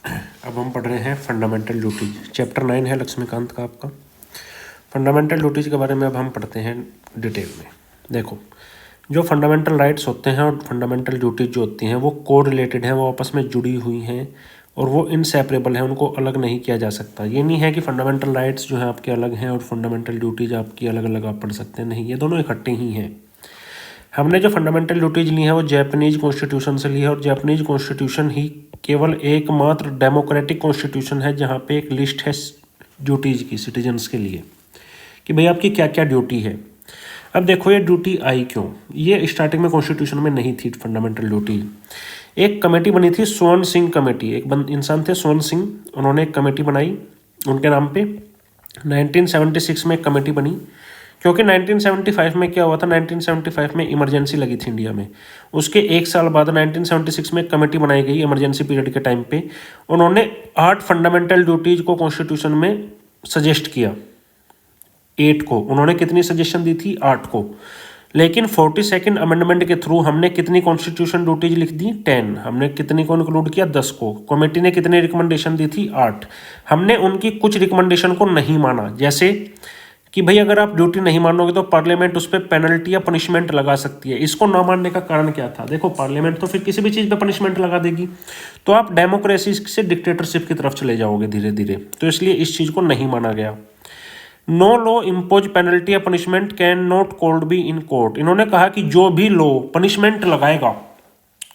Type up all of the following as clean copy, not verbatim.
अब हम पढ़ रहे हैं फंडामेंटल ड्यूटीज। चैप्टर 9 है लक्ष्मीकांत का आपका। फंडामेंटल ड्यूटीज के बारे में अब हम पढ़ते हैं डिटेल में। देखो, जो फंडामेंटल राइट्स होते हैं और फंडामेंटल ड्यूटीज जो होती हैं वो को रिलेटेड हैं, वो आपस में जुड़ी हुई हैं और वो इनसेपरेबल हैं, उनको अलग नहीं किया जा सकता। ये नहीं है कि फंडामेंटल राइट्स जो हैं आपके अलग हैं और फंडामेंटल ड्यूटीज आपकी अलग अलग आप पढ़ सकते हैं, नहीं, ये दोनों इकट्ठे ही हैं। हमने जो फंडामेंटल ड्यूटीज ली है वो जापानीज कॉन्स्टिट्यूशन से ली है और जापानीज कॉन्स्टिट्यूशन ही केवल एकमात्र डेमोक्रेटिक कॉन्स्टिट्यूशन है जहाँ पे एक लिस्ट है ड्यूटीज की सिटीजन्स के लिए कि भाई आपकी क्या क्या ड्यूटी है। अब देखो ये ड्यूटी आई क्यों, ये स्टार्टिंग में कॉन्स्टिट्यूशन में नहीं थी फंडामेंटल ड्यूटी। एक कमेटी बनी थी, स्वर्ण सिंह कमेटी, एक इंसान थे स्वर्ण सिंह, उन्होंने एक कमेटी बनाई उनके नाम पे। 1976 में एक कमेटी बनी, क्योंकि 1975 में क्या हुआ था, 1975 में इमरजेंसी लगी थी इंडिया में। उसके एक साल बाद 1976 में एक कमेटी बनाई गई इमरजेंसी पीरियड के टाइम पे। उन्होंने 8 फंडामेंटल ड्यूटीज को कॉन्स्टिट्यूशन में सजेस्ट किया। 8 को उन्होंने कितनी सजेशन दी थी, 8 को। लेकिन 42nd अमेंडमेंट के थ्रू हमने कितनी कॉन्स्टिट्यूशन ड्यूटीज लिख दी, 10। हमने कितनी को इंक्लूड किया, 10 को। कमेटी ने कितनी रिकमेंडेशन दी थी, 8। हमने उनकी कुछ रिकमेंडेशन को नहीं माना, जैसे कि भाई अगर आप ड्यूटी नहीं मानोगे तो पार्लियामेंट उस पर पेनल्टी या पनिशमेंट लगा सकती है। इसको ना मानने का कारण क्या था, देखो पार्लियामेंट तो फिर किसी भी चीज़ पे पनिशमेंट लगा देगी, तो आप डेमोक्रेसी से डिक्टेटरशिप की तरफ चले जाओगे धीरे धीरे, तो इसलिए इस चीज़ को नहीं माना गया। नो लॉ इम्पोज पेनल्टी या punishment can not cold be in court. इन्होंने कहा कि जो भी लॉ पनिशमेंट लगाएगा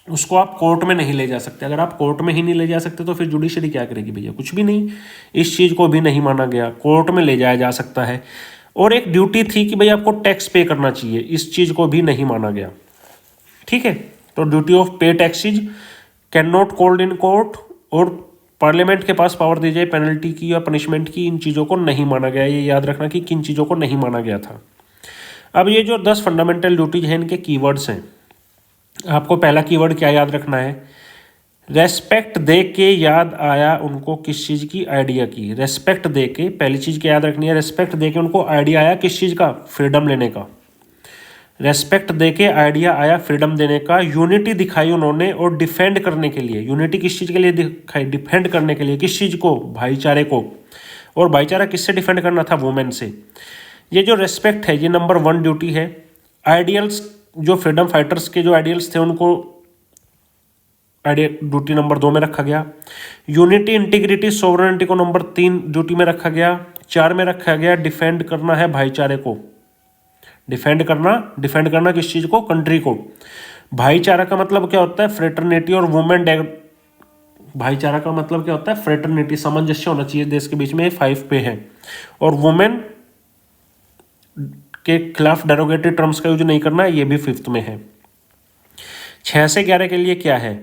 उसको आप कोर्ट में नहीं ले जा सकते। अगर आप कोर्ट में ही नहीं ले जा सकते तो फिर जुडिशरी क्या करेगी भैया, कुछ भी नहीं। इस चीज़ को भी नहीं माना गया, कोर्ट में ले जाया जा सकता है। और एक ड्यूटी थी कि भाई आपको टैक्स पे करना चाहिए, इस चीज़ को भी नहीं माना गया। ठीक है, तो ड्यूटी ऑफ पे taxes can not cold in court, और पार्लियामेंट के पास पावर दी जाए पेनल्टी की या पनिशमेंट की, इन चीज़ों को नहीं माना गया। ये याद रखना कि किन चीज़ों को नहीं माना गया था। अब ये जो 10 फंडामेंटल ड्यूटीज हैं इनके कीवर्ड्स हैं। आपको पहला कीवर्ड क्या याद रखना है, रेस्पेक्ट दे के याद आया उनको किस चीज़ की, आइडिया की। रेस्पेक्ट दे के पहली चीज़ क्या याद रखनी है, रेस्पेक्ट दे के उनको आइडिया आया किस चीज़ का, फ्रीडम लेने का। रेस्पेक्ट दे के आइडिया आया फ्रीडम देने का। यूनिटी दिखाई उन्होंने और डिफेंड करने के लिए, यूनिटी किस चीज़ के लिए दिखाई, डिफेंड करने के लिए, किस चीज़ को, भाईचारे को। और भाईचारा किससे डिफेंड करना था, वुमेन से। ये जो रेस्पेक्ट है ये नंबर 1 ड्यूटी है। आइडियल्स, जो फ्रीडम फाइटर्स के जो आइडियल्स थे उनको ड्यूटी नंबर 2 में रखा गया। यूनिटी, इंटीग्रिटी, सोवरेनिटी को नंबर 3 ड्यूटी में रखा गया। 4 में रखा गया डिफेंड करना है भाईचारे को। डिफेंड करना किस चीज़ को, कंट्री को। भाईचारा का मतलब क्या होता है, फ्रेटर्निटी और वुमेन। भाईचारा का मतलब क्या होता है, फ्रेटर्निटी, सामंजस्य होना चाहिए देश के बीच में, 5 पे है। और वुमेन के खिलाफ डेरोगेटरी टर्म्स का यूज नहीं करना है, ये भी 5th में है। 6 से 11 के लिए क्या है,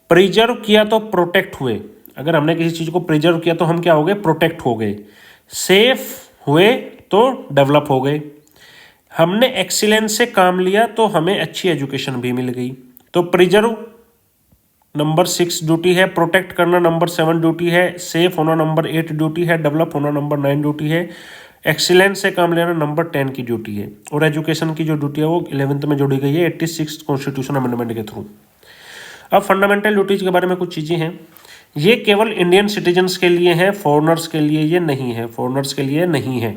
प्रिजर्व किया तो प्रोटेक्ट हुए। अगर हमने किसी चीज़ को प्रिजर्व किया तो हम क्या हो गए, प्रोटेक्ट हो गए। सेफ हुए तो डेवलप हो गए। हमने एक्सीलेंस से काम लिया तो हमें अच्छी एजुकेशन भी मिल गई। तो प्रिजर्व नंबर 6 ड्यूटी है, प्रोटेक्ट करना नंबर 7 ड्यूटी है, सेफ होना नंबर 8 ड्यूटी है, डेवलप होना नंबर 9 ड्यूटी है, एक्सीलेंस से काम लेना नंबर 10 की ड्यूटी है। और एजुकेशन की जो ड्यूटी है वो 11th में जोड़ी गई है 86 कॉन्स्टिट्यूशन अमेंडमेंट के थ्रू। अब फंडामेंटल ड्यूटीज के बारे में कुछ चीज़ें हैं। ये केवल इंडियन सिटीजन्स के लिए हैं, फॉरेनर्स के लिए ये नहीं है, फॉरेनर्स के लिए नहीं है।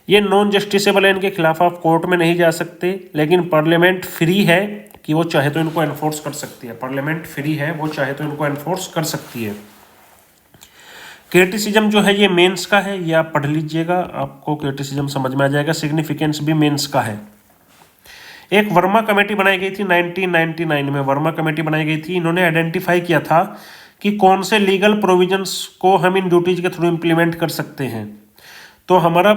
ये नॉन जस्टिसेबल है, इनके खिलाफ आप कोर्ट में नहीं जा सकते, लेकिन पार्लियामेंट फ्री है कि वो चाहे तो इनको एनफोर्स कर सकती है। पार्लियामेंट फ्री है, वो चाहे तो इनको एनफोर्स कर सकती है। क्रिटिसिज्म जो है ये मेंस का है, ये आप पढ़ लीजिएगा, आपको क्रिटिसिज्म समझ में आ जाएगा। सिग्निफिकेंस भी मेंस का है। एक वर्मा कमेटी बनाई गई थी 1999 में, वर्मा कमेटी बनाई गई थी। इन्होंने आइडेंटिफाई किया था कि कौन से लीगल प्रोविजंस को हम इन ड्यूटीज के थ्रू इम्प्लीमेंट कर सकते हैं। तो हमारा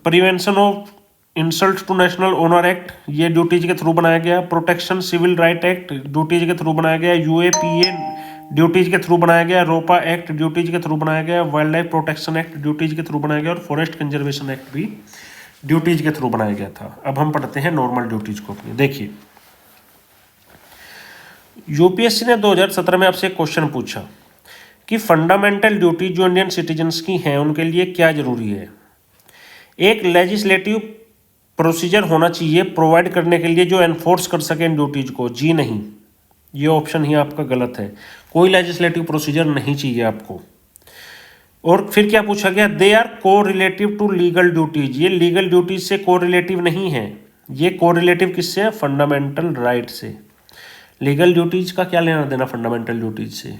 prevention of insult to national honour act ये ड्यूटीज के थ्रू बनाया गया। Protection civil right act duties के थ्रू बनाया गया। यूएपीए ड्यूटीज के थ्रू बनाया गया। रोपा एक्ट ड्यूटीज के थ्रू बनाया गया। Wild life protection act duties के थ्रू बनाया गया। और फॉरेस्ट कंजर्वेशन एक्ट भी ड्यूटीज के थ्रू बनाया गया था। अब हम पढ़ते हैं नॉर्मल ड्यूटीज को अपनी। देखिए, यूपीएससी ने 2017 में आपसे एक क्वेश्चन पूछा कि फंडामेंटल ड्यूटी जो इंडियन सिटीजन्स की हैं उनके लिए क्या जरूरी है। एक लेजिस्लेटिव प्रोसीजर होना चाहिए प्रोवाइड करने के लिए जो एनफोर्स कर सके इन ड्यूटीज को, जी नहीं। ये ऑप्शन ही आपका गलत है, कोई लेजिस्लेटिव प्रोसीजर नहीं चाहिए आपको। और फिर क्या पूछा गया, दे आर को रिलेटिव टू लीगल ड्यूटीज, ये लीगल ड्यूटीज से को रिलेटिव नहीं है, ये को रिलेटिव किससे है, फंडामेंटल राइट से। लीगल ड्यूटीज का क्या लेना देना फंडामेंटल ड्यूटीज से,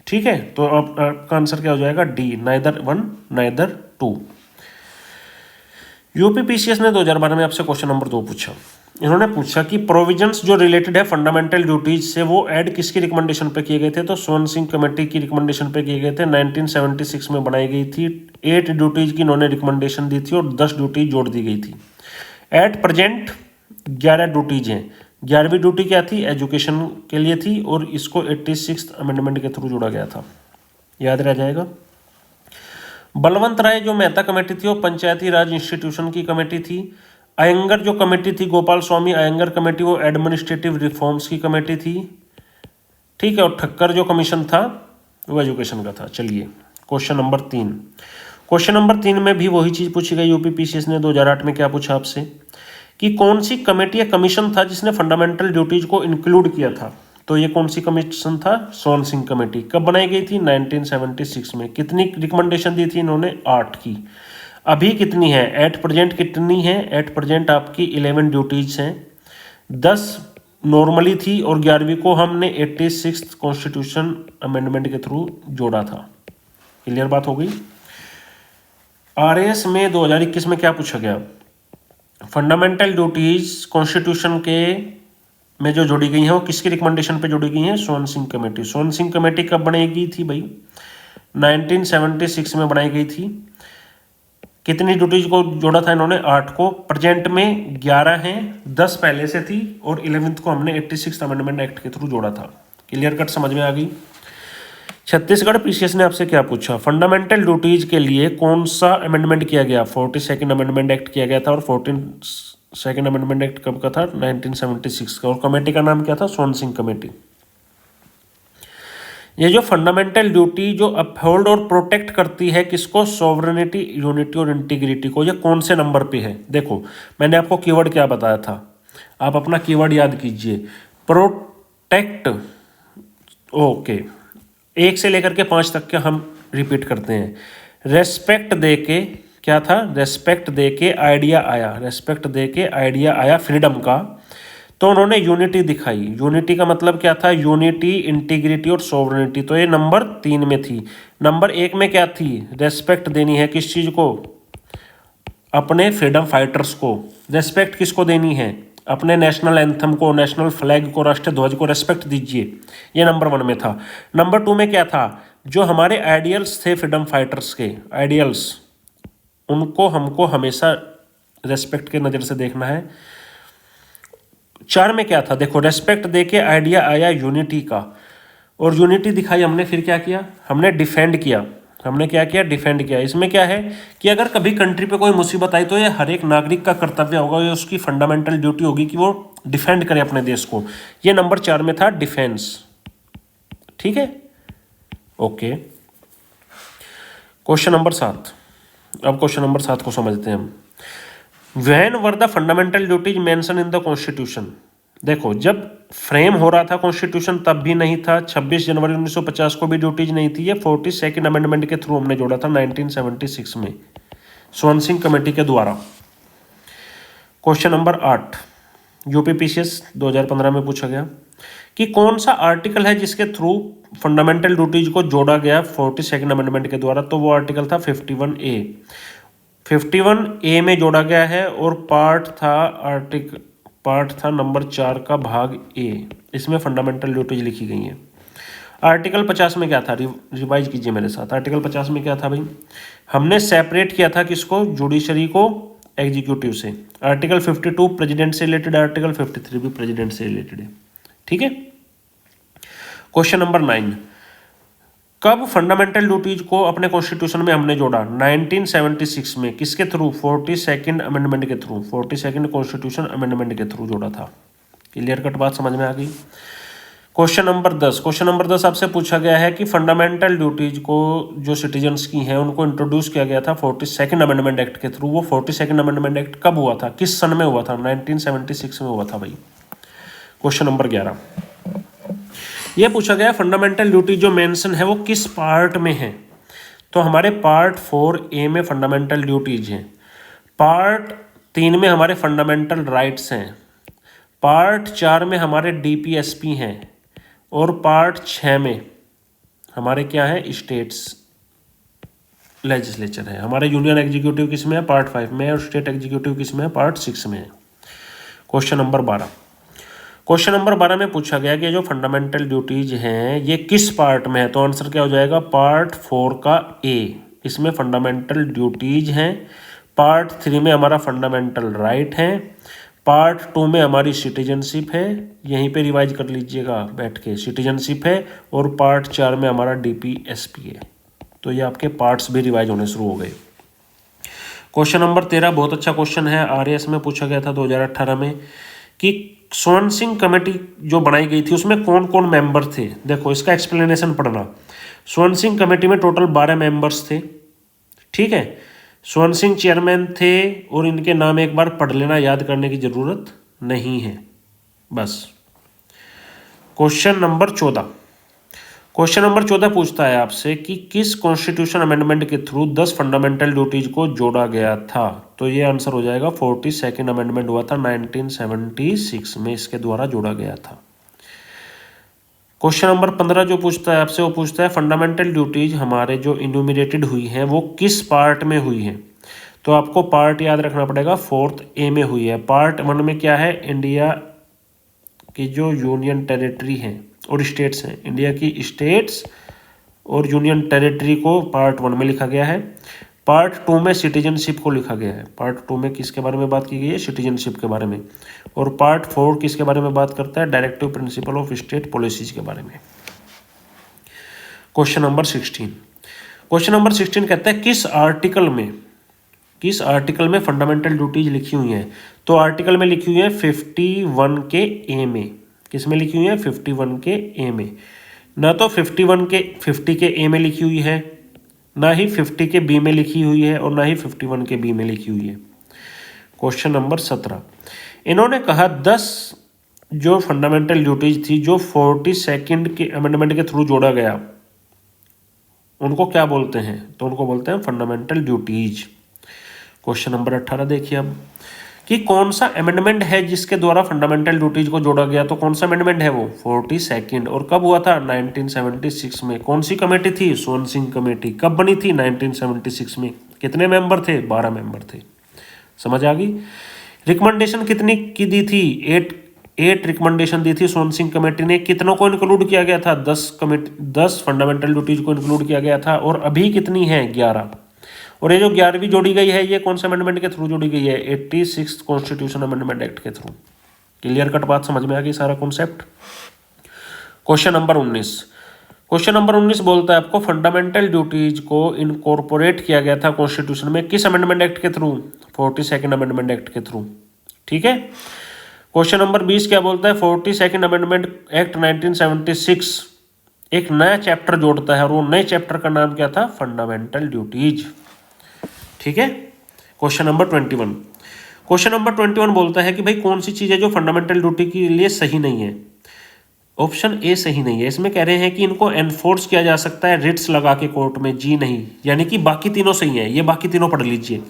ठीक है। तो अब आपका आंसर क्या हो जाएगा, डी, नाइदर 1 नाइदर 2। यूपीपीसीएस ने 2012 में आपसे क्वेश्चन नंबर 2 पूछा। इन्होंने पूछा कि प्रोविजंस जो रिलेटेड है फंडामेंटल ड्यूटीज से वो ऐड किसकी रिकमेंडेशन पे किए गए थे, तो सोन सिंह कमेटी की रिकमेंडेशन पे किए गए थे। 1976 में बनाई गई थी। 8 ड्यूटीज की इन्होंने रिकमेंडेशन दी थी और 10 ड्यूटीज जोड़ दी गई थी। एट प्रेजेंट 11 ड्यूटीज हैं। 11वीं ड्यूटी क्या थी, एजुकेशन के लिए थी और इसको 86th अमेंडमेंट के थ्रू जोड़ा गया था, याद रह जाएगा। बलवंत राय जो मेहता कमेटी थी वो पंचायती राज इंस्टीट्यूशन की कमेटी थी। अयंगर जो कमेटी थी, गोपाल स्वामी अयंगर कमेटी, वो एडमिनिस्ट्रेटिव रिफॉर्म्स की कमेटी थी, ठीक है। और ठक्कर जो कमीशन था वो एजुकेशन का था। चलिए क्वेश्चन नंबर 3। क्वेश्चन नंबर 3 में भी वही चीज़ पूछी गई। यूपीपीसीएस ने 2008 में क्या पूछा आपसे कि कौन सी कमेटी या कमीशन था जिसने फंडामेंटल ड्यूटीज को इंक्लूड किया था, तो ये कौन सी कमीशन था, सोन सिंह कमेटी। कब बनाई गई थी, 1976 में। कितनी रिकमेंडेशन दी थी इन्होंने, 8 की। अभी कितनी है, एट प्रेजेंट कितनी है, एट प्रेजेंट आपकी 11 ड्यूटीज हैं। 10 नॉर्मली थी और 11वीं को हमने 86th कॉन्स्टिट्यूशन अमेंडमेंट के थ्रू जोड़ा था। क्लियर बात हो गई। आरएस में 2021 में क्या पूछा गया, फंडामेंटल ड्यूटीज कॉन्स्टिट्यूशन के में जो जोड़ी गई हैं वो किसकी रिकमेंडेशन पे जोड़ी गई हैं, सोन सिंह कमेटी। सोन सिंह कमेटी कब बनाई गई थी भाई, 1976 में बनाई गई थी। कितनी ड्यूटीज को जोड़ा था इन्होंने, 8 को। प्रेजेंट में 11 हैं, 10 पहले से थी और 11th को हमने 86th अमेंडमेंट एक्ट के थ्रू जोड़ा था। क्लियर कट समझ में आ गई। छत्तीसगढ़ पीसीएस ने आपसे क्या पूछा, फंडामेंटल ड्यूटीज के लिए कौन सा अमेंडमेंट किया गया, 42nd अमेंडमेंट एक्ट किया गया था। और 42nd अमेंडमेंट एक्ट कब का था, 1976 का। और कमेटी का नाम क्या था, सोन सिंह कमेटी। ये जो फंडामेंटल ड्यूटी जो अपहोल्ड और प्रोटेक्ट करती है किसको, सॉवरेनिटी, यूनिटी और इंटीग्रिटी को, ये कौन से नंबर पे है। देखो मैंने आपको कीवर्ड क्या बताया था, आप अपना कीवर्ड याद कीजिए, प्रोटेक्ट। ओके, 1 से लेकर के 5 तक के हम रिपीट करते हैं। रेस्पेक्ट दे के, क्या था, रेस्पेक्ट दे के आइडिया आया, रेस्पेक्ट दे के आइडिया आया फ्रीडम का, तो उन्होंने यूनिटी दिखाई। यूनिटी का मतलब क्या था, यूनिटी, इंटीग्रिटी और सोवरेनिटी, तो ये नंबर 3 में थी। नंबर 1 में क्या थी, रेस्पेक्ट देनी है किस चीज़ को, अपने फ्रीडम फाइटर्स को। रेस्पेक्ट किसको देनी है, अपने नेशनल एंथम को, नेशनल फ्लैग को, राष्ट्रीय ध्वज को रेस्पेक्ट दीजिए, ये नंबर 1 में था। नंबर 2 में क्या था, जो हमारे आइडियल्स थे फ्रीडम फाइटर्स के, आइडियल्स, उनको हमको हमेशा रेस्पेक्ट के नज़र से देखना है। 4 में क्या था, देखो रेस्पेक्ट देके आइडिया आया यूनिटी का, और यूनिटी दिखाई हमने, फिर क्या किया, हमने डिफेंड किया। हमने क्या किया, डिफेंड किया। इसमें क्या है कि अगर कभी कंट्री पे कोई मुसीबत आई तो ये हर एक नागरिक का कर्तव्य होगा, ये उसकी फंडामेंटल ड्यूटी होगी कि वो डिफेंड करे अपने देश को। ये नंबर 4 में था, डिफेंस, ठीक है। Okay, question number 7। अब क्वेश्चन नंबर 7 को समझते हैं हम। When were the fundamental duties mention in the constitution. देखो जब फ्रेम हो रहा था कॉन्स्टिट्यूशन तब भी नहीं था, 26 जनवरी 1950 को भी ड्यूटीज नहीं थी। ये 42nd अमेंडमेंट के थ्रू हमने जोड़ा था 1976 में, सोन सिंह कमेटी के द्वारा। क्वेश्चन नंबर 8 यूपीपीसीएस 2015 में पूछा गया कि कौन सा आर्टिकल है जिसके थ्रू फंडामेंटल ड्यूटीज को जोड़ा गया 42nd अमेंडमेंट के द्वारा, तो वो आर्टिकल था 51A। 51A में जोड़ा गया है और पार्ट था नंबर 4 का भाग ए। इसमें फंडामेंटल ड्यूटीज लिखी गई हैं। आर्टिकल 50 में क्या था, रिवाइज कीजिए मेरे साथ। आर्टिकल 50 में क्या था भाई, हमने सेपरेट किया था किसको, जुडिशरी को एग्जीक्यूटिव से। आर्टिकल 52 प्रेसिडेंट से रिलेटेड, आर्टिकल 53 भी प्रेसिडेंट से रिलेटेड है, ठीक है। क्वेश्चन नंबर 9, कब फंडामेंटल ड्यूटीज को अपने कॉन्स्टिट्यूशन में हमने जोड़ा, 1976 में। किसके थ्रू, 42nd अमेंडमेंट के थ्रू, 42nd कॉन्स्टिट्यूशन अमेंडमेंट के थ्रू जोड़ा था। क्लियर कट बात समझ में आ गई। Question number 10। क्वेश्चन नंबर 10 आपसे पूछा गया है कि फंडामेंटल ड्यूटीज को जो सिटीजन्स की हैं उनको इंट्रोड्यूस किया गया था 42nd अमेंडमेंट एक्ट के थ्रू। वो 42nd अमेंडमेंट एक्ट कब हुआ था, किस सन में हुआ था, 1976 में हुआ था भाई। क्वेश्चन नंबर 11, ये पूछा गया फंडामेंटल ड्यूटी जो मेंशन है वो किस पार्ट में है। तो हमारे पार्ट 4A में फंडामेंटल ड्यूटीज हैं, पार्ट 3 में हमारे फंडामेंटल राइट्स हैं, पार्ट 4 में हमारे DPSP हैं और पार्ट 6 में हमारे क्या है, स्टेट्स लेजिस्लेचर है। हमारे यूनियन एग्जीक्यूटिव किस में है, पार्ट 5 में है, और स्टेट एग्जीक्यूटिव किस में है, पार्ट 6 में है। क्वेश्चन नंबर 12, क्वेश्चन नंबर 12 में पूछा गया कि जो फंडामेंटल ड्यूटीज हैं ये किस पार्ट में है। तो आंसर क्या हो जाएगा, पार्ट 4 का A, इसमें फंडामेंटल ड्यूटीज हैं। पार्ट 3 में हमारा फंडामेंटल राइट है, पार्ट 2 में हमारी सिटीजनशिप है, यहीं पे रिवाइज कर लीजिएगा बैठ के, सिटीजनशिप है, और पार्ट 4 में हमारा DPSP है। तो ये आपके पार्ट्स भी रिवाइज होने शुरू हो गए। क्वेश्चन नंबर 13 बहुत अच्छा क्वेश्चन है, RAS में पूछा गया था 2018 में कि स्वर्ण सिंह कमेटी जो बनाई गई थी उसमें कौन कौन मेंबर थे। देखो इसका एक्सप्लेनेशन पढ़ना। स्वर्ण सिंह कमेटी में टोटल 12 मेंबर्स थे, ठीक है। स्वर्ण सिंह चेयरमैन थे और इनके नाम एक बार पढ़ लेना, याद करने की जरूरत नहीं है बस। क्वेश्चन नंबर 14, क्वेश्चन नंबर 14 पूछता है आपसे कि किस कॉन्स्टिट्यूशन अमेंडमेंट के थ्रू 10 फंडामेंटल ड्यूटीज को जोड़ा गया था। तो ये आंसर हो जाएगा 42nd अमेंडमेंट हुआ था 1976 में, इसके द्वारा जोड़ा गया था। क्वेश्चन नंबर 15 जो पूछता है आपसे वो पूछता है फंडामेंटल ड्यूटीज हमारे जो इन्यूमरेटेड हुई हैं वो किस पार्ट में हुई हैं। तो आपको पार्ट याद रखना पड़ेगा, 4th A में हुई है। पार्ट 1 में क्या है, इंडिया की जो यूनियन टेरिटरी हैं और स्टेट्स हैं, इंडिया की स्टेट्स और यूनियन टेरिटरी को पार्ट 1 में लिखा गया है। पार्ट 2 में सिटीजनशिप को लिखा गया है। पार्ट 2 में किसके बारे में बात की गई है, सिटीजनशिप के बारे में। और पार्ट 4 किसके बारे में बात करता है, directive principle of state policies के बारे में। क्वेश्चन नंबर 16, क्वेश्चन नंबर 16 कहता है किस आर्टिकल में फंडामेंटल ड्यूटीज लिखी हुई हैं। तो आर्टिकल में लिखी हुई है 51 के A में। किस में लिखी हुई है, 51 के A में। ना तो 50 के A में लिखी हुई है, ना ही 50 के B में लिखी हुई है, और ना ही 51 के B में लिखी हुई है। क्वेश्चन नंबर 17, इन्होंने कहा 10 जो फंडामेंटल ड्यूटीज थी जो 42nd के अमेंडमेंट के थ्रू जोड़ा गया उनको क्या बोलते हैं। तो उनको बोलते हैं फंडामेंटल ड्यूटीज। क्वेश्चन नंबर 18 देखिए अब कि कौन सा अमेंडमेंट है जिसके द्वारा फंडामेंटल ड्यूटीज को जोड़ा गया। तो कौन सा अमेंडमेंट है वो, 42nd। और कब हुआ था, 1976 में। कौन सी कमेटी थी, स्वर्ण सिंह कमेटी। कब बनी थी, 1976 में। कितने मेंबर थे, 12 मेंबर थे। समझ आ गई। रिकमेंडेशन कितनी की दी थी, 8 रिकमेंडेशन दी थी स्वर्ण सिंह कमेटी ने। कितनों को इंक्लूड किया गया था, 10 फंडामेंटल ड्यूटीज को इंक्लूड किया गया था। और अभी कितनी है, 11। और ये जो 11वीं जोड़ी गई है ये कौन से अमेंडमेंट के थ्रू जोड़ी गई है, 86th कॉन्स्टिट्यूशन अमेंडमेंट एक्ट के थ्रू। क्लियर कट बात समझ में आ गई, सारा concept. Question number 19, question number 19 बोलता है आपको फंडामेंटल ड्यूटीज को इनकॉर्पोरेट किया गया था कॉन्स्टिट्यूशन में किस अमेंडमेंट एक्ट के थ्रू, 42nd अमेंडमेंट एक्ट के थ्रू। ठीक है। क्वेश्चन नंबर 20 क्या बोलता है, 42nd अमेंडमेंट एक्ट 1976 एक नया चैप्टर जोड़ता है और वो नए चैप्टर का नाम क्या था, फंडामेंटल ड्यूटीज। ठीक है। क्वेश्चन नंबर 21, क्वेश्चन नंबर 21 बोलता है कि भाई कौन सी चीज़ है जो फंडामेंटल ड्यूटी के लिए सही नहीं है। ऑप्शन ए सही नहीं है। इसमें कह रहे हैं कि इनको एनफोर्स किया जा सकता है रिट्स लगा के कोर्ट में, जी नहीं, यानी कि बाकी तीनों सही है। ये बाकी तीनों पढ़ लीजिए।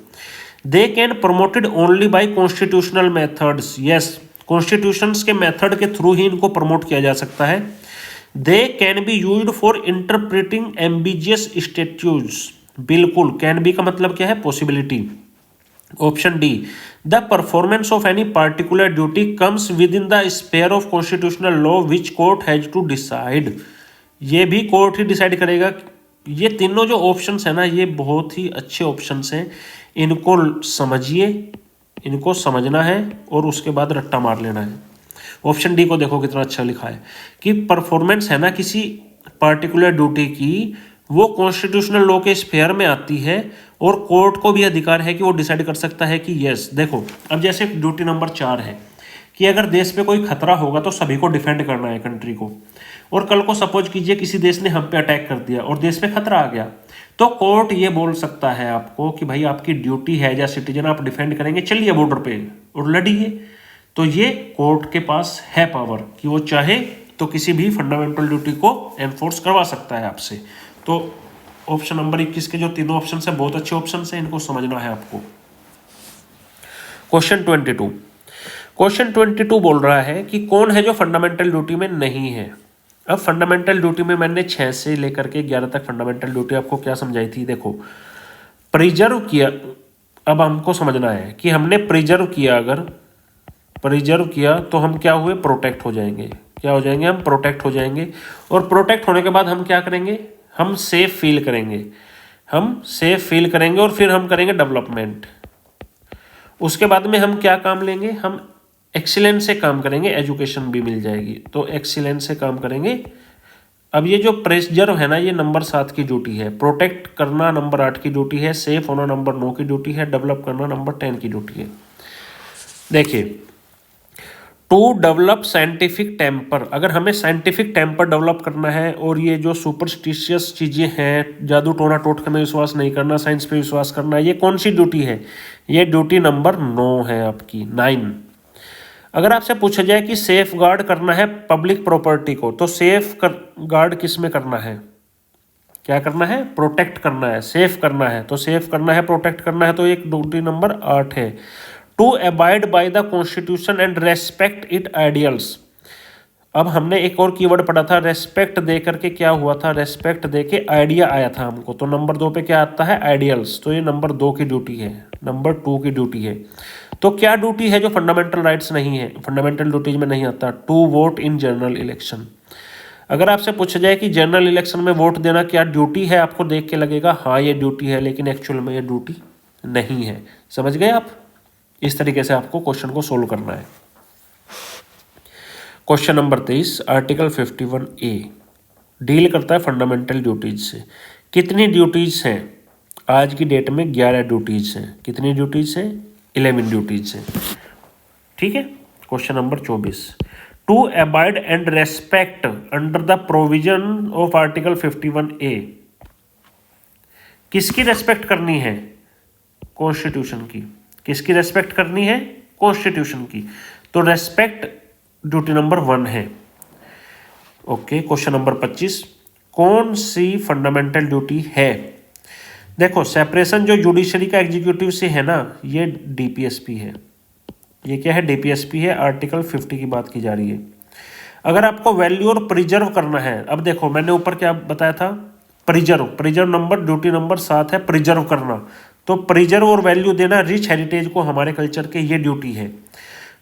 They can promoted only by constitutional methods, yes, constitutions के मेथड के थ्रू ही इनको प्रमोट किया जा सकता है। They can be used for interpreting ambiguous statutes, बिल्कुल, कैन बी का मतलब क्या है, possibility. Option D, the performance of any particular duty comes within the sphere of constitutional law which court has to decide, ये भी court ही decide करेगा। ये तीनों जो ऑप्शंस है ना ये बहुत ही अच्छे ऑप्शंस हैं, इनको समझिए, इनको समझना है और उसके बाद रट्टा मार लेना है। ऑप्शन डी को देखो कितना अच्छा लिखा है कि परफॉर्मेंस है ना किसी पार्टिकुलर ड्यूटी की, वो कॉन्स्टिट्यूशनल लॉ के स्फेयर में आती है और कोर्ट को भी अधिकार है कि वो डिसाइड कर सकता है कि यस। देखो अब जैसे ड्यूटी नंबर 4 है कि अगर देश पे कोई खतरा होगा तो सभी को डिफेंड करना है, कंट्री को। और कल को सपोज कीजिए किसी देश ने हम पे अटैक कर दिया और देश पे खतरा आ गया, तो कोर्ट ये बोल सकता है आपको कि भाई आपकी ड्यूटी है एज सिटीजन, आप डिफेंड करेंगे, चलिए बॉर्डर पे और लड़िए। तो ये कोर्ट के पास है पावर कि वो चाहे तो किसी भी फंडामेंटल ड्यूटी को एनफोर्स करवा सकता है आपसे। तो ऑप्शन नंबर 21 के जो तीनों ऑप्शन है बहुत अच्छे ऑप्शन है, इनको समझना है आपको। क्वेश्चन 22, क्वेश्चन 22 बोल रहा है कि कौन है जो फंडामेंटल ड्यूटी में नहीं है। अब फंडामेंटल ड्यूटी में मैंने 6 से लेकर के 11 तक फंडामेंटल ड्यूटी आपको क्या समझाई थी। देखो, प्रिजर्व किया, अब हमको समझना है कि हमने प्रिजर्व किया, अगर प्रिजर्व किया तो हम क्या हुए, प्रोटेक्ट हो जाएंगे। क्या हो जाएंगे, हम प्रोटेक्ट हो जाएंगे। और प्रोटेक्ट होने के बाद हम क्या करेंगे, हम सेफ फील करेंगे, हम सेफ फील करेंगे और फिर हम करेंगे डेवलपमेंट। उसके बाद में हम क्या काम लेंगे, हम एक्सीलेंस से काम करेंगे, एजुकेशन भी मिल जाएगी, तो एक्सीलेंस से काम करेंगे। अब ये जो प्रिजर्व है ना, ये नंबर 7 की ड्यूटी है, प्रोटेक्ट करना नंबर 8 की ड्यूटी है, सेफ होना नंबर 9 की ड्यूटी है, डेवलप करना नंबर 10 की ड्यूटी है। देखिए, टू डेवलप साइंटिफिक टेम्पर, अगर हमें साइंटिफिक टेम्पर डेवलप करना है और ये जो सुपरस्टिशियस चीज़ें हैं, जादू टोना टोटके में विश्वास नहीं करना, साइंस पे विश्वास करना, ये कौन सी ड्यूटी है, ये ड्यूटी नंबर 9 है आपकी, 9। अगर आपसे पूछा जाए कि सेफ गार्ड करना है पब्लिक प्रॉपर्टी को, तो सेफ गार्ड किस में करना है, क्या करना है, प्रोटेक्ट करना है, सेफ करना है। तो सेफ करना है, प्रोटेक्ट करना है, तो एक ड्यूटी नंबर 8 है। To abide by the constitution and respect it ideals. अब हमने एक और कीवर्ड पढ़ा था, रेस्पेक्ट दे करके क्या हुआ था, रेस्पेक्ट दे के आइडिया आया था हमको, तो नंबर 2 पे क्या आता है, आइडियल्स, तो ये नंबर 2 की ड्यूटी है, नंबर 2 की ड्यूटी है। तो क्या ड्यूटी है जो फंडामेंटल राइट्स नहीं है, फंडामेंटल ड्यूटीज में नहीं आता, to vote in general election. अगर आपसे पूछा जाए कि जनरल इलेक्शन में वोट देना क्या ड्यूटी है, आपको देख के लगेगा हाँ ये ड्यूटी है, लेकिन एक्चुअल में ये ड्यूटी नहीं है। समझ गए आप? इस तरीके से आपको क्वेश्चन को सोल्व करना है। Question number 23, article 51A deal करता है फंडामेंटल ड्यूटीज से। कितनी ड्यूटीज हैं आज की डेट में? 11 ड्यूटीज हैं। कितनी ड्यूटीज हैं? 11 ड्यूटीज हैं। ठीक है। Question number 24, to abide and respect under the provision of article 51A, किसकी रेस्पेक्ट करनी है? कॉन्स्टिट्यूशन की। किसकी रेस्पेक्ट करनी है? कॉन्स्टिट्यूशन की। तो रेस्पेक्ट ड्यूटी नंबर 1 है। ओके। क्वेश्चन नंबर 25, कौन सी फंडामेंटल ड्यूटी है? देखो, सेपरेशन जो जुडिशरी का एग्जीक्यूटिव से है ना, ये डीपीएसपी है। ये क्या है? डीपीएसपी है। आर्टिकल 50 की बात की जा रही है। अगर आपको वैल्यू और प्रिजर्व करना है, अब देखो मैंने ऊपर क्या बताया था, प्रिजर्व नंबर ड्यूटी नंबर 7 है, प्रिजर्व करना। तो प्रिजर्व और वैल्यू देना रिच हेरिटेज को हमारे कल्चर के, ये ड्यूटी है।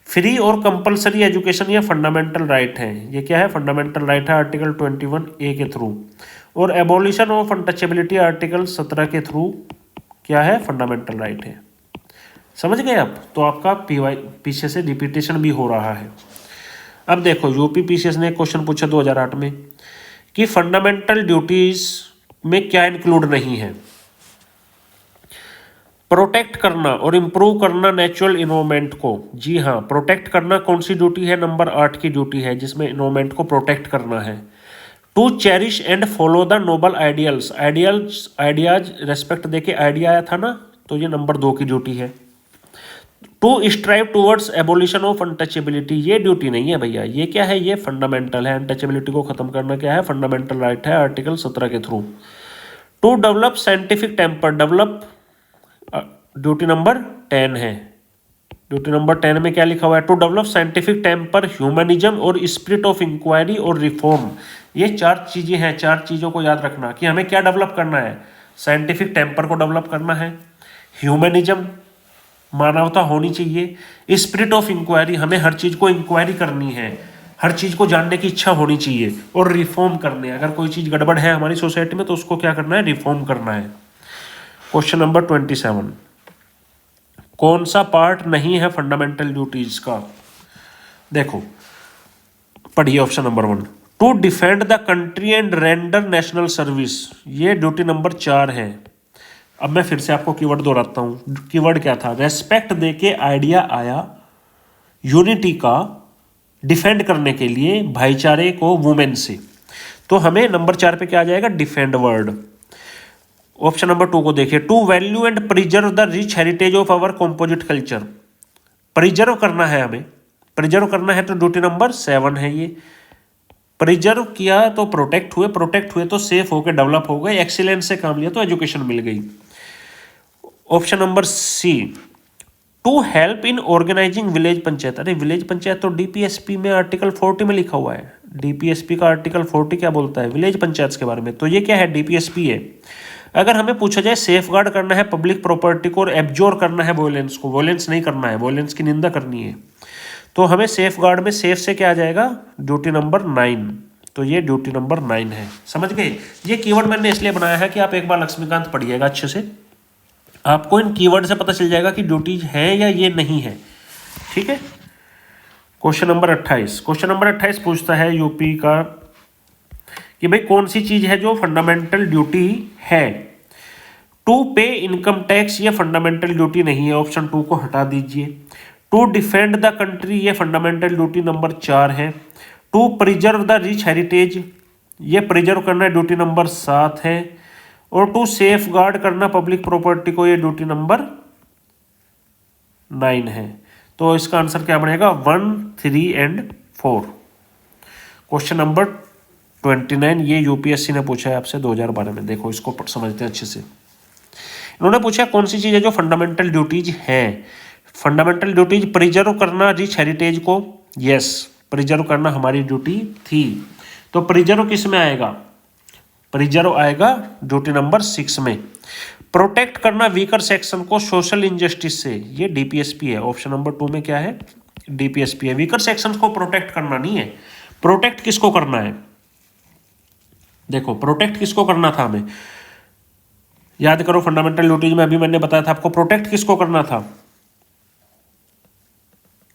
फ्री और कंपलसरी एजुकेशन ये फंडामेंटल राइट है। ये क्या है? फंडामेंटल राइट है आर्टिकल 21A के थ्रू। और एबॉलिशन ऑफ अनटचेबिलिटी आर्टिकल 17 के थ्रू क्या है? फंडामेंटल राइट है। समझ गए आप? तो आपका पीछे से रिपीटेशन भी हो रहा है। अब देखो, यूपी पीसीएस ने एक क्वेश्चन पूछा 2008 में कि फंडामेंटल ड्यूटीज में क्या इंक्लूड नहीं है? प्रोटेक्ट करना और इम्प्रूव करना नेचुरल इन्वायरमेंट को। जी हाँ, प्रोटेक्ट करना कौन सी ड्यूटी है? नंबर 8 की ड्यूटी है, जिसमें इन्वायरमेंट को प्रोटेक्ट करना है। To cherish and follow the noble ideas respect देके आइडिया आया था ना, तो ये नंबर 2 की ड्यूटी है। To strive towards abolition of untouchability, ये ड्यूटी नहीं है भैया। ये क्या है? ये फंडामेंटल है। अनटचेबिलिटी को खत्म करना क्या है? फंडामेंटल राइट है आर्टिकल 17 के through. To develop scientific temper, develop duty number 10 है। ड्यूटी नंबर 10 में क्या लिखा हुआ है? To develop scientific temper, humanism और स्पिरिट ऑफ इंक्वायरी और रिफॉर्म। ये 4 चीजें हैं। 4 चीजों को याद रखना कि हमें क्या डेवलप करना है। साइंटिफिक टेम्पर को डेवलप करना है, ह्यूमनिज्म, मानवता होनी चाहिए, स्पिरिट ऑफ इंक्वायरी, हमें हर चीज को इंक्वायरी करनी है, हर चीज को जानने की इच्छा होनी चाहिए, और रिफॉर्म करने, अगर कोई चीज गड़बड़ है हमारी सोसाइटी में तो उसको क्या करना है? रिफॉर्म करना है। क्वेश्चन नंबर 27, कौन सा पार्ट नहीं है फंडामेंटल ड्यूटीज का? देखो, पढ़िए option number 1, to defend the country and render national service, ये ड्यूटी नंबर 4 है। अब मैं फिर से आपको कीवर्ड दोहराता हूँ। कीवर्ड क्या था? रेस्पेक्ट देके आइडिया आया यूनिटी का, डिफेंड करने के लिए भाईचारे को वुमेन से, तो हमें नंबर 4 पे क्या आ जाएगा? Defend word. ऑप्शन नंबर 2 को देखिए, to value and preserve the rich heritage of our composite culture, preserve करना है हमें, प्रिजर्व करना है, तो ड्यूटी नंबर 7 है ये। प्रिजर्व किया तो प्रोटेक्ट हुए तो सेफ हो गए, डेवलप हो गए, एक्सीलेंस से काम लिया तो एजुकेशन मिल गई। Option number C, to help in organising village panchayat. अरे विलेज पंचायत तो डीपीएसपी में आर्टिकल 40 में लिखा हुआ है। डीपीएसपी का आर्टिकल 40 क्या बोलता है? विलेज पंचायत के बारे में। तो ये क्या है? डीपीएसपी है। अगर हमें पूछा जाए सेफ गार्ड करना है पब्लिक प्रॉपर्टी को और एब्जोर करना है वोलेंस को, वोलेंस नहीं करना है, वोलेंस की निंदा करनी है, तो हमें सेफ गार्ड में सेफ से क्या आ जाएगा? Duty number 9। तो ये ड्यूटी नंबर 9 है। समझ गए? ये कीवर्ड मैंने इसलिए बनाया है कि आप एक बार लक्ष्मीकांत पढ़िएगा अच्छे से, आपको इन कीवर्ड से पता चल जाएगा कि ड्यूटीज है या ये नहीं है। ठीक है। क्वेश्चन नंबर 28, क्वेश्चन नंबर 28 पूछता है यूपी का कि भाई कौन सी चीज है जो फंडामेंटल ड्यूटी है? टू पे इनकम टैक्स, ये फंडामेंटल ड्यूटी नहीं है, ऑप्शन 2 को हटा दीजिए। टू डिफेंड द कंट्री, ये फंडामेंटल ड्यूटी नंबर 4 है। To preserve the rich heritage, ये प्रिजर्व करना ड्यूटी नंबर 7 है। और टू सेफ गार्ड करना पब्लिक प्रॉपर्टी को, ये ड्यूटी नंबर 9 है। तो इसका आंसर क्या बनेगा? 1, 3 एंड 4। क्वेश्चन नंबर 29, ये यूपीएससी ने पूछा है आपसे 2012 में। देखो इसको समझते हैं अच्छे से। इन्होंने पूछा कौन सी चीज़ है जो फंडामेंटल ड्यूटीज है? फंडामेंटल ड्यूटीज प्रिजर्व करना रिच हेरिटेज को, यस प्रिजर्व करना हमारी ड्यूटी थी। तो प्रिजर्व किस में आएगा? प्रिजर्व आएगा ड्यूटी नंबर 6 में। प्रोटेक्ट करना वीकर सेक्शन को सोशल इंजस्टिस से, ये डीपीएसपी है। ऑप्शन नंबर 2 में क्या है? डीपीएसपी है। वीकर सेक्शन को प्रोटेक्ट करना नहीं है। प्रोटेक्ट किसको करना है? देखो प्रोटेक्ट किसको करना था हमें, याद करो फंडामेंटल ड्यूटीज में अभी मैंने बताया था आपको प्रोटेक्ट किसको करना था।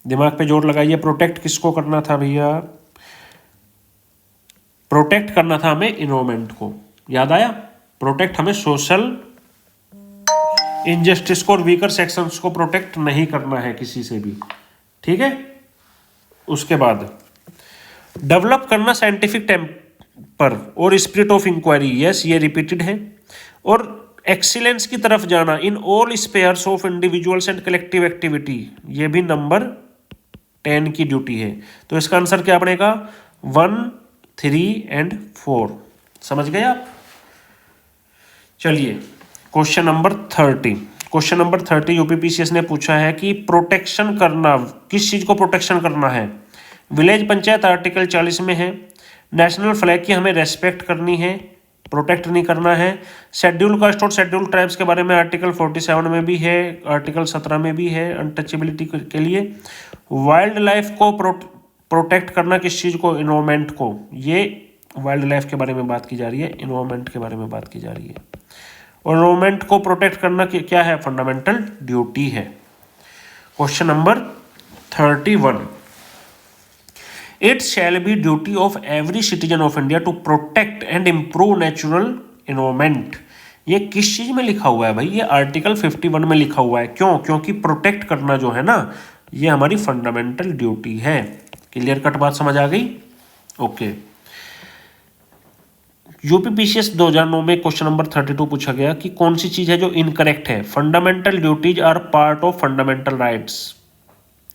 दिमाग पे जोर लगाइए, प्रोटेक्ट किसको करना था भैया? प्रोटेक्ट करना था हमें इन्वायरमेंट को। याद आया? प्रोटेक्ट हमें सोशल इनजस्टिस को और वीकर सेक्शंस को प्रोटेक्ट नहीं करना है किसी से भी। ठीक है। उसके बाद डेवलप करना साइंटिफिक टेम्पर और स्पिरिट ऑफ इंक्वायरी, यस ये रिपीटेड है। और एक्सीलेंस की तरफ जाना in all spheres of individuals and collective activity, ये भी नंबर 10 की ड्यूटी है। तो इसका आंसर क्या बनेगा? 1, 3 एंड 4। समझ गए आप? चलिए question number 30। Question number 30 UPPCS ने पूछा है कि प्रोटेक्शन करना, किस चीज को प्रोटेक्शन करना है? विलेज पंचायत आर्टिकल 40 में है। नेशनल फ्लैग की हमें रेस्पेक्ट करनी है, प्रोटेक्ट नहीं करना है। शेड्यूल कास्ट और शेड्यूल ट्राइब्स के बारे में आर्टिकल 47 में भी है, आर्टिकल 17 में भी है अनटचेबिलिटी के लिए। वाइल्ड लाइफ को प्रोटेक्ट करना, किस चीज़ को? इन्वायरमेंट को। ये वाइल्ड लाइफ के बारे में बात की जा रही है, इन्वायरमेंट के बारे में बात की जा रही है। और इन्वायरमेंट को प्रोटेक्ट करना क्या है? फंडामेंटल ड्यूटी है। Question number 31, it shall be duty of every citizen of India to protect and improve natural environment. ये किस चीज में लिखा हुआ है भाई? ये आर्टिकल 51 में लिखा हुआ है। क्यों? क्योंकि प्रोटेक्ट करना जो है ना, ये हमारी फंडामेंटल ड्यूटी है। क्लियर कट बात समझ आ गई? ओके। यूपीपीसीएस 2009 में क्वेश्चन नंबर 32 पूछा गया कि कौन सी चीज है जो इनकरेक्ट है? Fundamental duties are part of fundamental rights.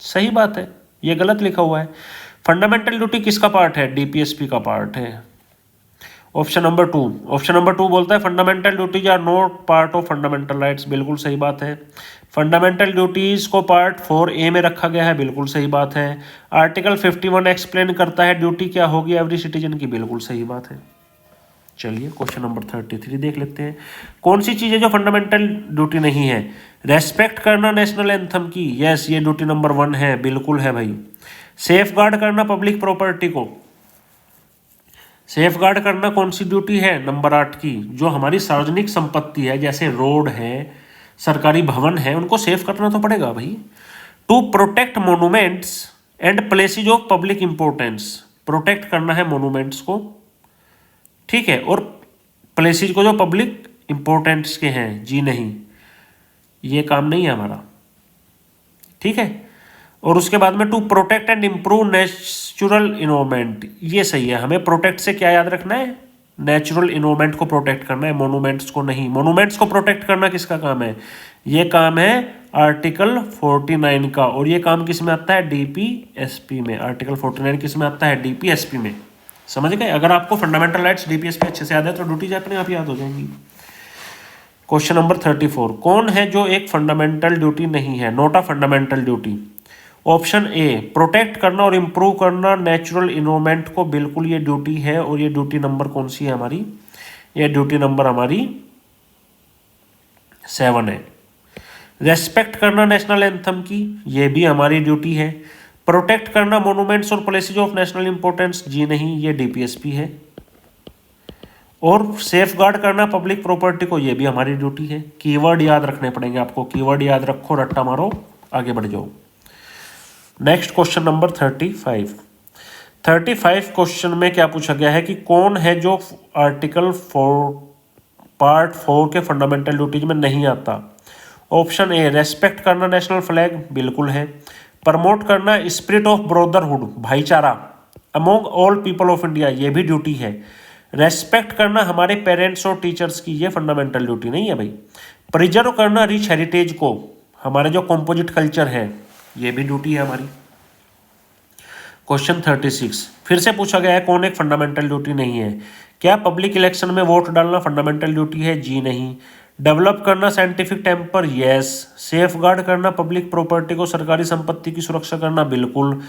सही बात है, ये गलत लिखा हुआ है। फंडामेंटल ड्यूटी किसका पार्ट है? डीपीएसपी का पार्ट है। ऑप्शन नंबर 2, ऑप्शन नंबर 2 बोलता है fundamental duties are not part of fundamental rights. बिल्कुल सही बात है। फंडामेंटल ड्यूटीज को पार्ट 4A में रखा गया है। बिल्कुल सही बात है। आर्टिकल 51 एक्सप्लेन करता है ड्यूटी क्या होगी एवरी सिटीजन की। बिल्कुल सही बात है। चलिए क्वेश्चन नंबर 33 देख लेते हैं। कौन सी चीज़ है जो फंडामेंटल ड्यूटी नहीं है? रेस्पेक्ट करना नेशनल एंथम की, यस ये ड्यूटी नंबर 1 है। बिल्कुल है भाई। सेफ गार्ड करना पब्लिक प्रॉपर्टी को, सेफ गार्ड करना कौन सी ड्यूटी है? नंबर 8 की। जो हमारी सार्वजनिक संपत्ति है जैसे रोड है, सरकारी भवन है, उनको सेफ करना तो पड़ेगा भाई। To protect monuments and places of public importance, protect करना है मोनूमेंट्स को, ठीक है, और प्लेसेज को जो पब्लिक इंपोर्टेंस के हैं, जी नहीं, ये काम नहीं है हमारा। ठीक है। और उसके बाद में to protect and improve natural environment, ये सही है। हमें प्रोटेक्ट से क्या याद रखना है? नेचुरल इन्वायरमेंट को प्रोटेक्ट करना है, मोनूमेंट्स को नहीं। मोनूमेंट्स को प्रोटेक्ट करना किसका काम है? ये काम है आर्टिकल 49 का। और ये काम किस में आता है? डीपीएसपी में। आर्टिकल 49 किस में आता है? डीपीएसपी में। समझ गए? अगर आपको फंडामेंटल राइट्स डीपीएसपी अच्छे से याद है तो ड्यूटीज अपने आप याद हो जाएंगी। क्वेश्चन नंबर 34, कौन है जो एक फंडामेंटल ड्यूटी नहीं है, not a fundamental duty? Option A, protect करना और इम्प्रूव करना नेचुरल इन्वायरमेंट को, बिल्कुल ये ड्यूटी है। और ये ड्यूटी नंबर कौन सी है हमारी? ये ड्यूटी नंबर हमारी 7 है। रेस्पेक्ट करना नेशनल एंथम की, ये भी हमारी ड्यूटी है। प्रोटेक्ट करना मोनूमेंट्स और प्लेसेस ऑफ नेशनल इंपॉर्टेंस, जी नहीं, ये डीपीएसपी है। और सेफ गार्ड करना पब्लिक प्रॉपर्टी को, ये भी हमारी ड्यूटी है। कीवर्ड याद रखने पड़ेंगे आपको, कीवर्ड याद रखो, रट्टा मारो, आगे बढ़ जाओ। नेक्स्ट क्वेश्चन नंबर 35 क्वेश्चन में क्या पूछा गया है कि कौन है जो आर्टिकल 4 पार्ट 4 के फंडामेंटल ड्यूटीज में नहीं आता? ऑप्शन ए, रेस्पेक्ट करना नेशनल फ्लैग, बिल्कुल है। प्रमोट करना स्पिरिट ऑफ ब्रदरहुड, भाईचारा among all people of India, ये भी ड्यूटी है। रेस्पेक्ट करना हमारे पेरेंट्स और टीचर्स की, ये फंडामेंटल ड्यूटी नहीं है भाई। प्रिजर्व करना रिच हेरिटेज को, हमारे जो कंपोजिट कल्चर है, ये भी ड्यूटी है हमारी। क्वेश्चन 36 फिर से पूछा गया है कौन एक फंडामेंटल ड्यूटी नहीं है? क्या पब्लिक इलेक्शन में वोट डालना फंडामेंटल ड्यूटी है? जी नहीं। डेवलप करना scientific temper, yes. Safeguard करना पब्लिक प्रॉपर्टी को, सरकारी संपत्ति की सुरक्षा करना, बिल्कुल।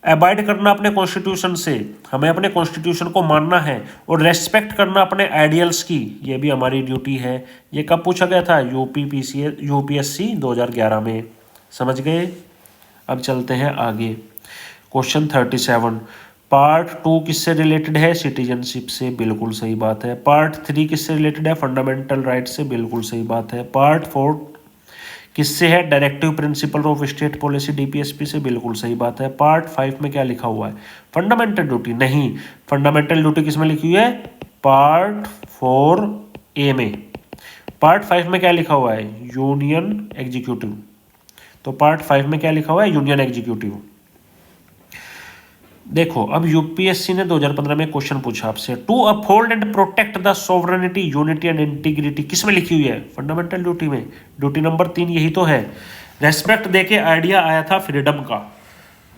अबाइड करना अपने कॉन्स्टिट्यूशन से, हमें अपने कॉन्स्टिट्यूशन को मानना है। और रेस्पेक्ट करना अपने आइडियल्स की, ये भी हमारी ड्यूटी है। ये कब पूछा गया था? यूपीएससी 2011 में। समझ गए? अब चलते हैं आगे। क्वेश्चन 37, पार्ट 2 किससे रिलेटेड है? सिटीजनशिप से, बिल्कुल सही बात है। पार्ट 3 किससे रिलेटेड है? फंडामेंटल राइट से, बिल्कुल सही बात है। पार्ट 4 किससे है? Directive principle of state policy, DPSP से, बिल्कुल सही बात है। पार्ट 5 में क्या लिखा हुआ है? फंडामेंटल ड्यूटी नहीं। फंडामेंटल ड्यूटी किसमें लिखी हुई है? पार्ट 4A में। पार्ट 5 में क्या लिखा हुआ है? Union executive. तो पार्ट 5 में क्या लिखा हुआ है? Union executive. देखो, अब यूपीएससी ने 2015 में क्वेश्चन पूछा आपसे, to uphold and protect the sovereignty, unity and integrity, किसमें लिखी हुई है? फंडामेंटल ड्यूटी में। ड्यूटी नंबर 3 यही तो है। रेस्पेक्ट देके आइडिया आया था फ्रीडम का,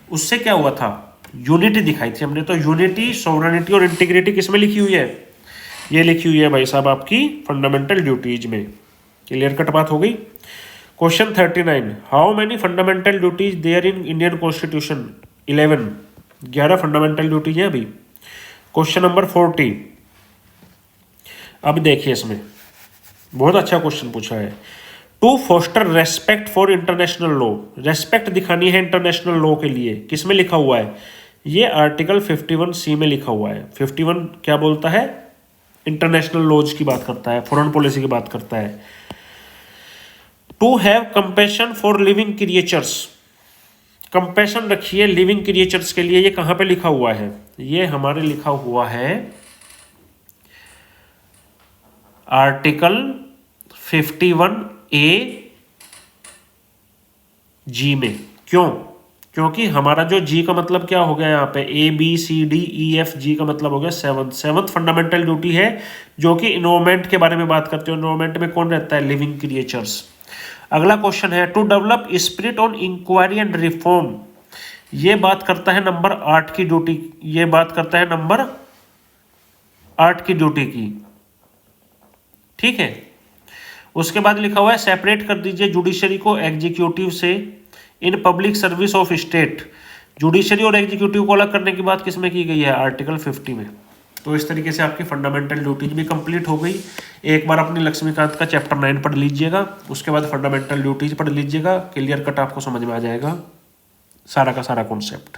उससे क्या हुआ था? यूनिटी दिखाई थी हमने। तो यूनिटी, सोवरेनिटी और इंटीग्रिटी किसमें लिखी हुई है? ये लिखी हुई है भाई साहब आपकी फंडामेंटल ड्यूटीज में। क्लियर कट बात हो गई। Question 39, how many fundamental duties there in Indian constitution? 11 fundamental duties है अभी। क्वेश्चन नंबर 40, अब देखिए इसमें बहुत अच्छा क्वेश्चन पूछा है। To foster respect for international law, respect दिखानी है इंटरनेशनल लॉ के लिए, किसमें लिखा हुआ है? ये आर्टिकल 51C में लिखा हुआ है। 51 क्या बोलता है? इंटरनेशनल लॉज की बात करता है, फॉरेन पॉलिसी की बात करता है। To have compassion for living creatures, compassion रखिए लिविंग क्रिएचर्स के लिए, ये कहाँ पे लिखा हुआ है? ये हमारे लिखा हुआ है आर्टिकल 51A(G) में। क्यों? क्योंकि हमारा जो G का मतलब क्या हो गया यहाँ पे? ABCDEFG का मतलब हो गया सेवंथ फंडामेंटल ड्यूटी है, जो कि इन्वायरमेंट के बारे में बात करते हो। इन्वायरमेंट में कौन रहता है? Living creatures. अगला क्वेश्चन है, to develop spirit on inquiry and reform, ये बात करता है नंबर 8 की ड्यूटी, ये बात करता है नंबर 8 की ड्यूटी की। ठीक है। उसके बाद लिखा हुआ है, सेपरेट कर दीजिए जुडिशरी को एग्जीक्यूटिव से in public service of state. Judiciary और एग्जीक्यूटिव को अलग करने की बात किसमें की गई है? आर्टिकल 50 में। तो इस तरीके से आपकी फंडामेंटल ड्यूटीज भी कंप्लीट हो गई। एक बार अपनी लक्ष्मीकांत का चैप्टर 9 पढ़ लीजिएगा, उसके बाद फंडामेंटल ड्यूटीज पढ़ लीजिएगा। क्लियर कट आपको समझ में आ जाएगा सारा का सारा कॉन्सेप्ट।